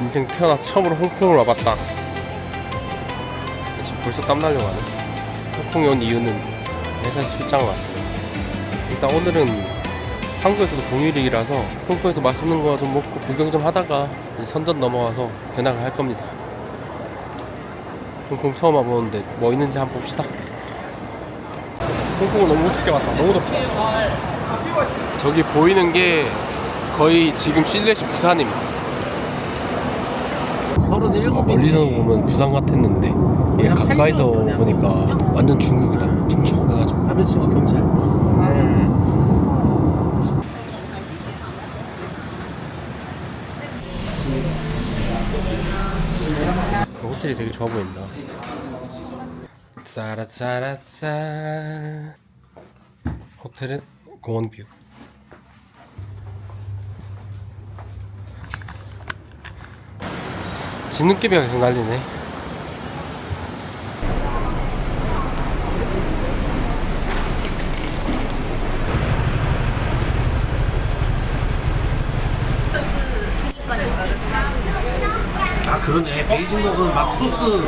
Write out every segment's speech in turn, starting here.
인생 태어나 처음으로 홍콩을 와봤다. 지금 벌써 땀나려고 하네. 홍콩에 온 이유는 회사에서 출장을 왔어요. 일단 오늘은 한국에서도 공휴일이라서 홍콩에서 맛있는 거 좀 먹고 구경 좀 하다가 이제 선전 넘어가서 견학을 할 겁니다. 홍콩 처음 와보는데 뭐 있는지 한번 봅시다. 홍콩은 너무 우습게 왔다. 너무 덥다. 저기 보이는 게 거의 지금 실내시 부산입니다. 37. 멀리서 보면 부산 같았는데 얘 가까이서 보니까 완전 중국이다. 촘촘해가지고. 남자친구 경찰. 호텔이 되게 좋아 보인다. 짜라짜라짜. 호텔은 공원뷰. 진눈깨비가 계속 날리네. 아 그러네. 베이징 거는 막 소스.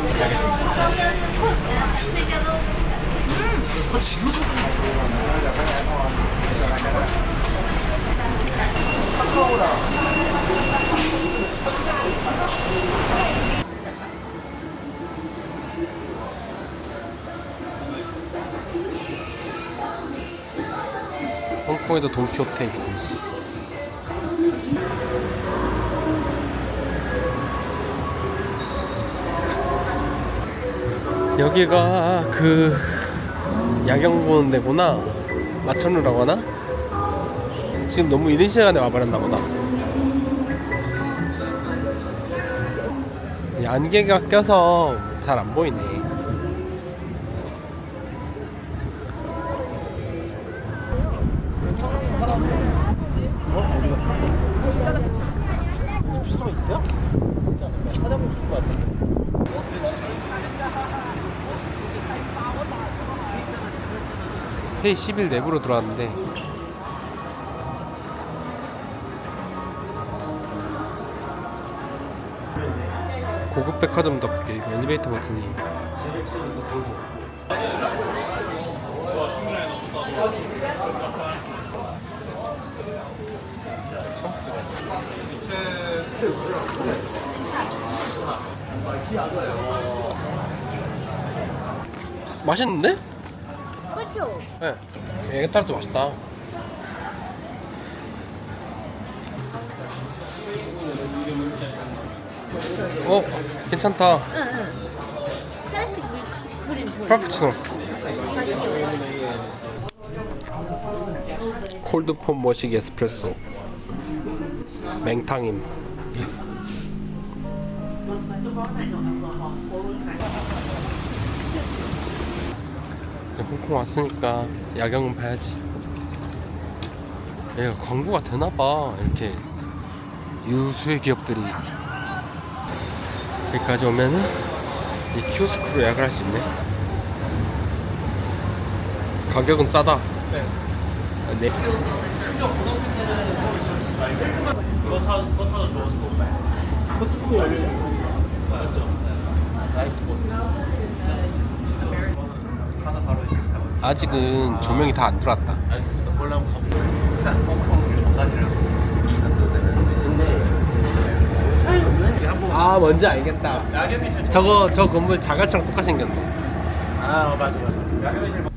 홍콩에도 돈키호테 있습니다. 여기가 그 야경 보는 데구나. 마천루라고 하나? 지금 너무 이른 시간에 와버렸나 보다. 이 안개가 껴서 잘 안 보이네. 서로 있어요? 찾아보고 있을 것 같아. 회의 10일 내부로 들어왔는데 고급 백화점답게 이거 엘리베이터 버튼이 맛있는데? 그쵸? 네. 에그타르트 맛있다. 괜찮다. 응. 셀시 밀크림 줘. 프라푸치노. 콜드폼 머시기 에스프레소. 맹탕임. 이제 홍콩 왔으니까 야경은 봐야지. 얘가 광고가 되나봐. 이렇게 유수의 기업들이 여기까지 오면은 이 키오스크로 예약을 할 수 있네. 가격은 싸다. 네. 아직은 조명이 다 안 들어왔다. 알겠습니다. 원래 한번 가보자. 홍콩 부산이라고 근데 차이 없네. 한번. 아 뭔지 알겠다. 야경이 제일 저 건물 자갈처럼 똑같이 생겼네. 아 맞아. 야경이 제일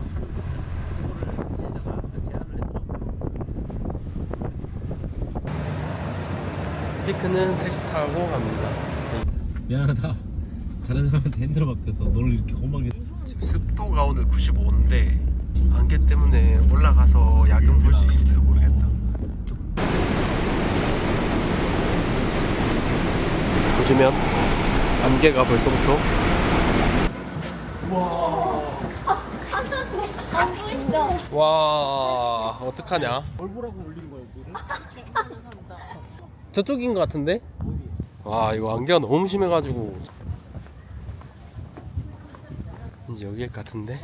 피크는 택시 타고 갑니다. 미안하다. 다른 사람한테 핸들어 바뀌어서 너를 이렇게 험하게. 지금 습도가 오늘 95인데 안개 때문에 올라가서 야경 볼 수 있을지도 모르겠다. 보시면 안개가 벌써부터 안 보인다. 와 어떡하냐. 뭘 보라고 올린 거야 이거를? 저쪽인 것 같은데? 와 이거 안개가 너무 심해가지고 이제 여기일 것 같은데?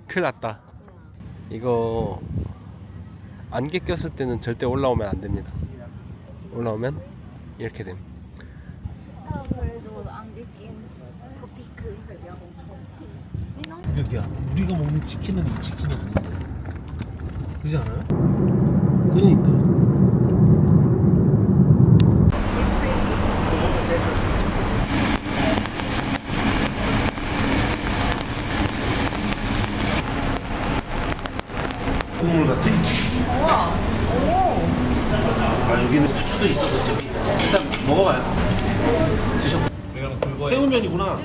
큰일 났다. 이거 안개 꼈을 때는 절대 올라오면 안 됩니다. 올라오면 이렇게 됨. 그래도 안개 낀 커피크. 여기야. 우리가 먹는 치킨은 이 치킨이 없는데. 그렇지 않아요? 그러니까. 국물 같아. 우와. 오. 아 여기는 후추도 있어서 저기 일단 먹어봐요. 드셔. 새우면이구나.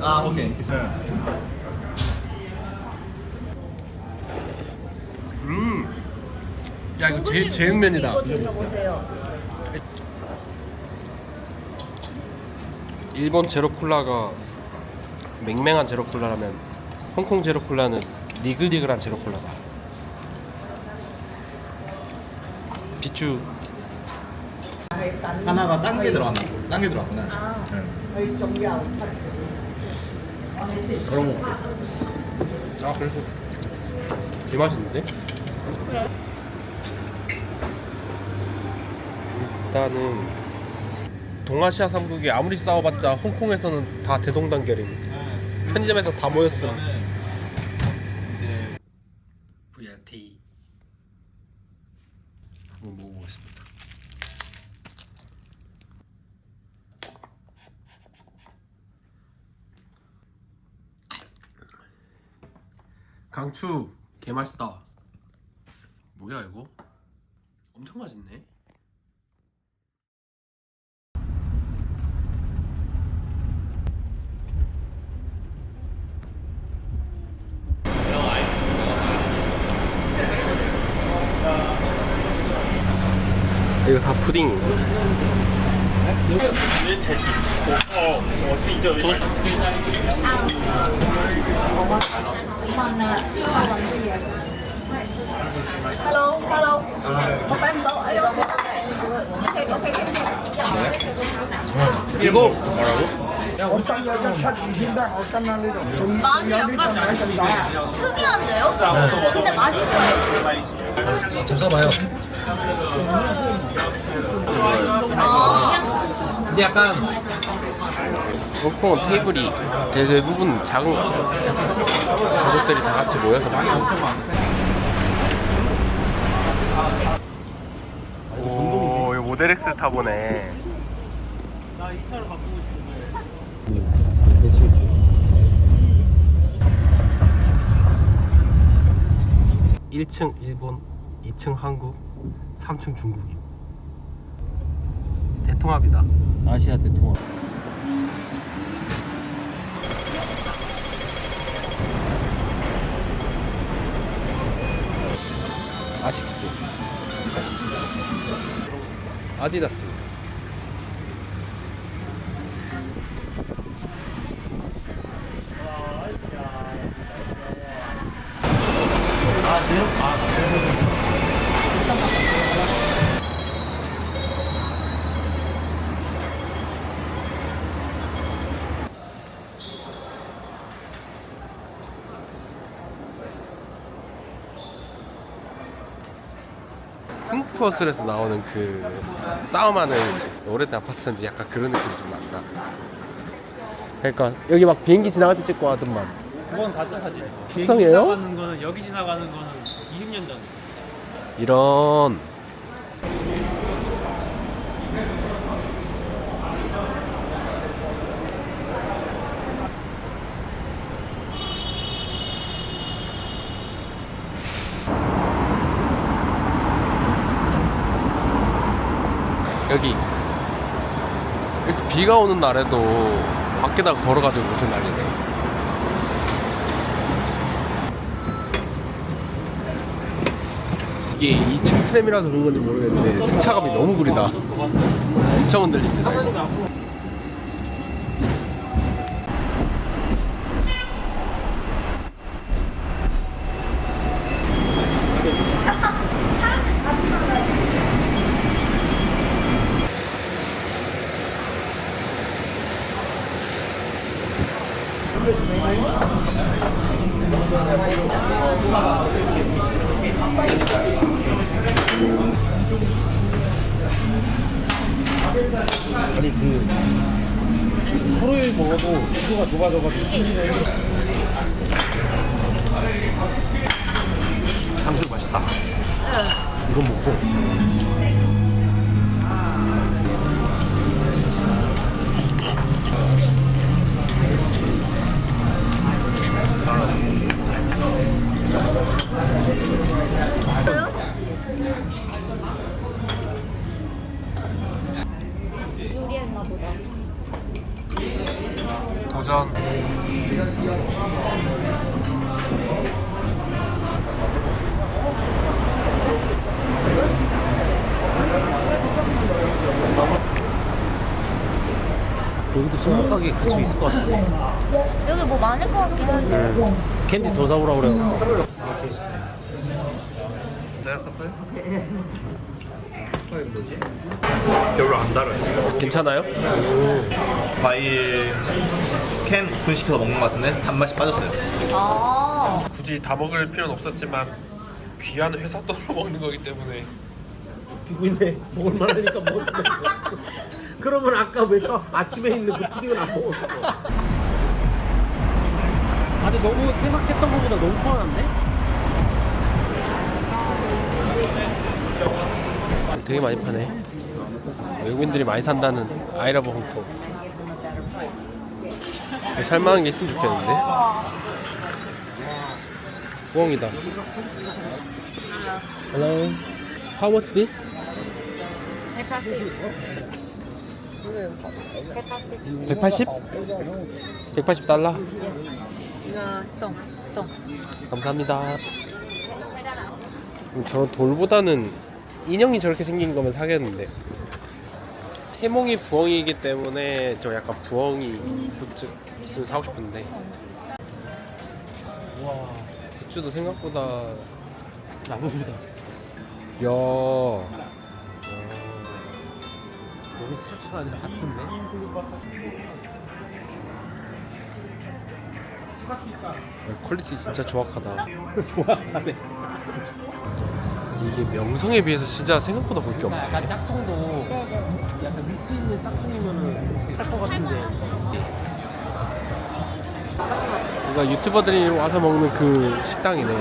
아 오케이. 야 이거 제육면이다. 이거 드셔보세요. 일본 제로콜라가 맹맹한 제로콜라라면 홍콩 제로콜라는 니글니글한 제로콜라다. 비추. 하나가 딴 게 들어갔나? 딴 게 들어갔구나. 그럼 아 그래서 개 맛있는데? 일단은 동아시아 3국이 아무리 싸워봤자 홍콩에서는 다 대동단결임. 편의점에서 다 모였음. VRT 한번 먹어보겠습니다. 강추 개 맛있다. 뭐야 이거? 엄청 맛있네. 이거 다 푸딩. 이거 뭐라고? 맛이 약간 특이한데요? 근데 맛있어요. 좀 써봐요. 근데 약간 홍콩은 테이블이 대부분 작은가 봐. 가족들이 다 같이 모여서 먹는. 오, 이거 모델 X 타보네. 1층 일본, 2층 한국, 3층 중국이. 대통합이다. 아시아 대통합. 아식스, 아디다스. 쿵푸어슬에서 나오는 그 싸움하는 오래된 아파트인지 약간 그런 느낌이 좀 난다. 그러니까 여기 막 비행기 지나갈 때 찍고 하더만. 그건 가짜 사진. 비행기 합성이에요? 지나가는 거는 여기 지나가는 거는 20년 전. 이런. 여기 이렇게 비가 오는 날에도 밖에다 걸어가지고 무슨 난리네. 이게 2층 트램이라서 그런 건지 모르겠는데 승차감이 너무 구리다. 엄청 흔들립니다. 이거. 아니 그 하루에 먹어도 기도가 좁아져가지고 탕수육 맛있다. 이건 먹고 요리했나 보다. 도전. 여기도 소박하게 그쪽 있을 것 같아. 여기 뭐 많을 것 같긴 한데. 캔디 더 사오라 그래요. 별로 안 달아요. 괜찮아요? 과일 캔 오픈시켜서 먹는 것 같은데 단맛이 빠졌어요. 아. 굳이 다 먹을 필요는 없었지만 귀한 회사 돈으로 먹는 거기 때문에 웃기고 있네. 먹을 만하니까 먹을 수가 있어. 그러면 아까 왜 저 아침에 있는 그 푸딩은 안 먹었어? 아니 너무 생각했던 것보다 너무 초안한데? 되게 많이 파네. 외국인들이 많이 산다는 아이러브 홍콩. 살만한 게 있으면 좋겠는데. 부엉이다. Hello. How much this? 180? 180달러? 이거 스톤. 감사합니다. 저 돌보다는 인형이 저렇게 생긴 거면 사겠는데 태몽이 부엉이이기 때문에 저 약간 부엉이 굿즈 있으면 사고 싶은데 와 굿즈도 생각보다 나무보다. 야 여기 티셔츠가 아니라 하트인데? 퀄리티 진짜 조악하다. 좋아하네. 이게 명성에 비해서 진짜 생각보다 볼 게 없네. 약간 짝퉁도 네네. 약간 위트 있는 짝퉁이면은 살 것 같은데. 그러니까 유튜버들이 와서 먹는 그 식당이네.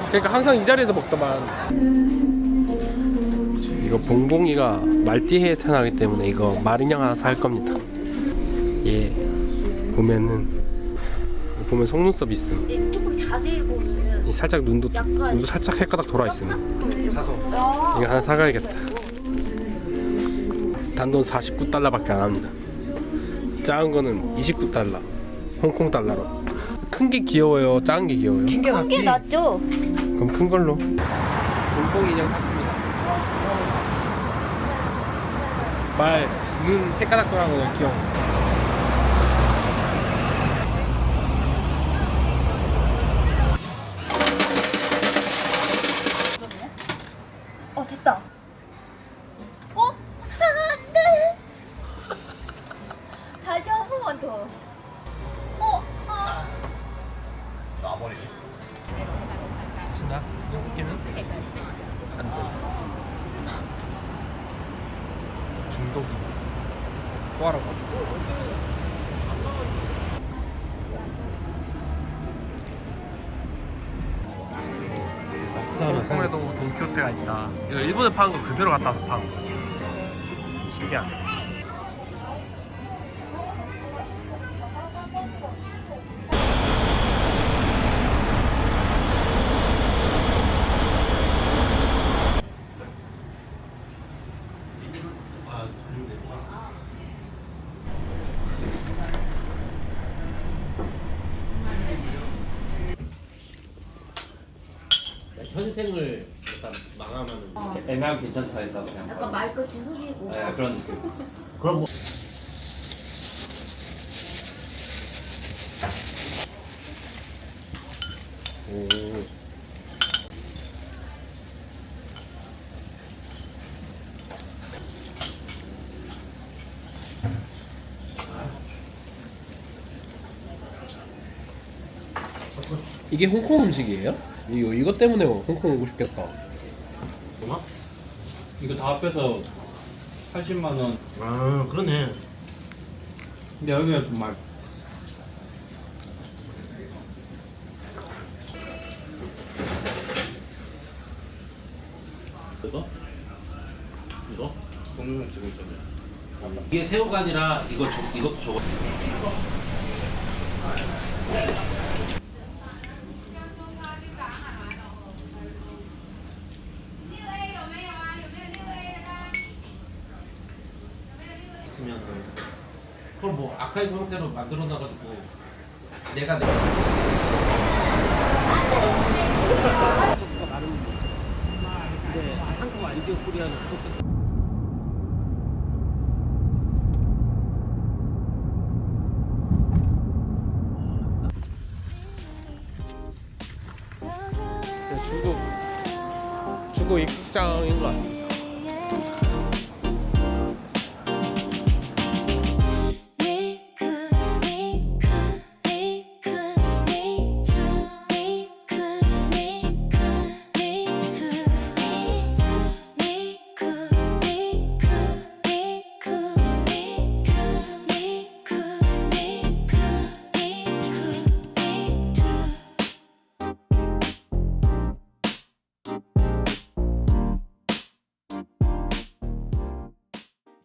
그러니까 항상 이 자리에서 먹더만. 이거 봉봉이가 말띠해에 태어나기 때문에 이거 마린형 하나 살 겁니다. 얘 보면 속눈썹 있어. 조금 자세히 보면은 이 살짝 눈도 약간- 살짝 헷가닥 돌아 있으면 아. 이거 하나 사가야겠다. 단돈 49달러밖에 안 합니다. 작은 거는 29달러, 홍콩 달러로. 큰 게 귀여워요, 작은 게 귀여워요. 게 이게 낫죠? 그럼 큰 걸로. 봉봉 인형 샀습니다. 눈 헷가닥 돌아가는 거 귀여워. 됐다. 안 돼. 다시 한 번만 더. 나버리네. 신나? 웃기는? 안 돼. 중독이. 또 하라고. 홍콩에도 돈키호테가 있다. 이거 일본에 파는 거 그대로 갖다 와서 파는 거. 신기하네. 현생을 약간 마감하는. 애매하면 괜찮다 했다고 그냥. 약간 말끝이 흐리고. 네, 그런 느낌. 그럼 뭐 오. 이게 홍콩 음식이에요? 이거 때문에 홍콩 오고 싶겠다. 뭐나? 이거 다 합해서 80만 원. 아 그러네. 근데 여기가 좀 말. 이거? 이게 새우가 아니라 이것도 저거. 있으면 그걸 뭐 아카이브 형태로 만들어 놔가지고 내가 소스가 많은 근데 한국 아이즈 코리아는 소스 중국 입국장인 것 같습니다.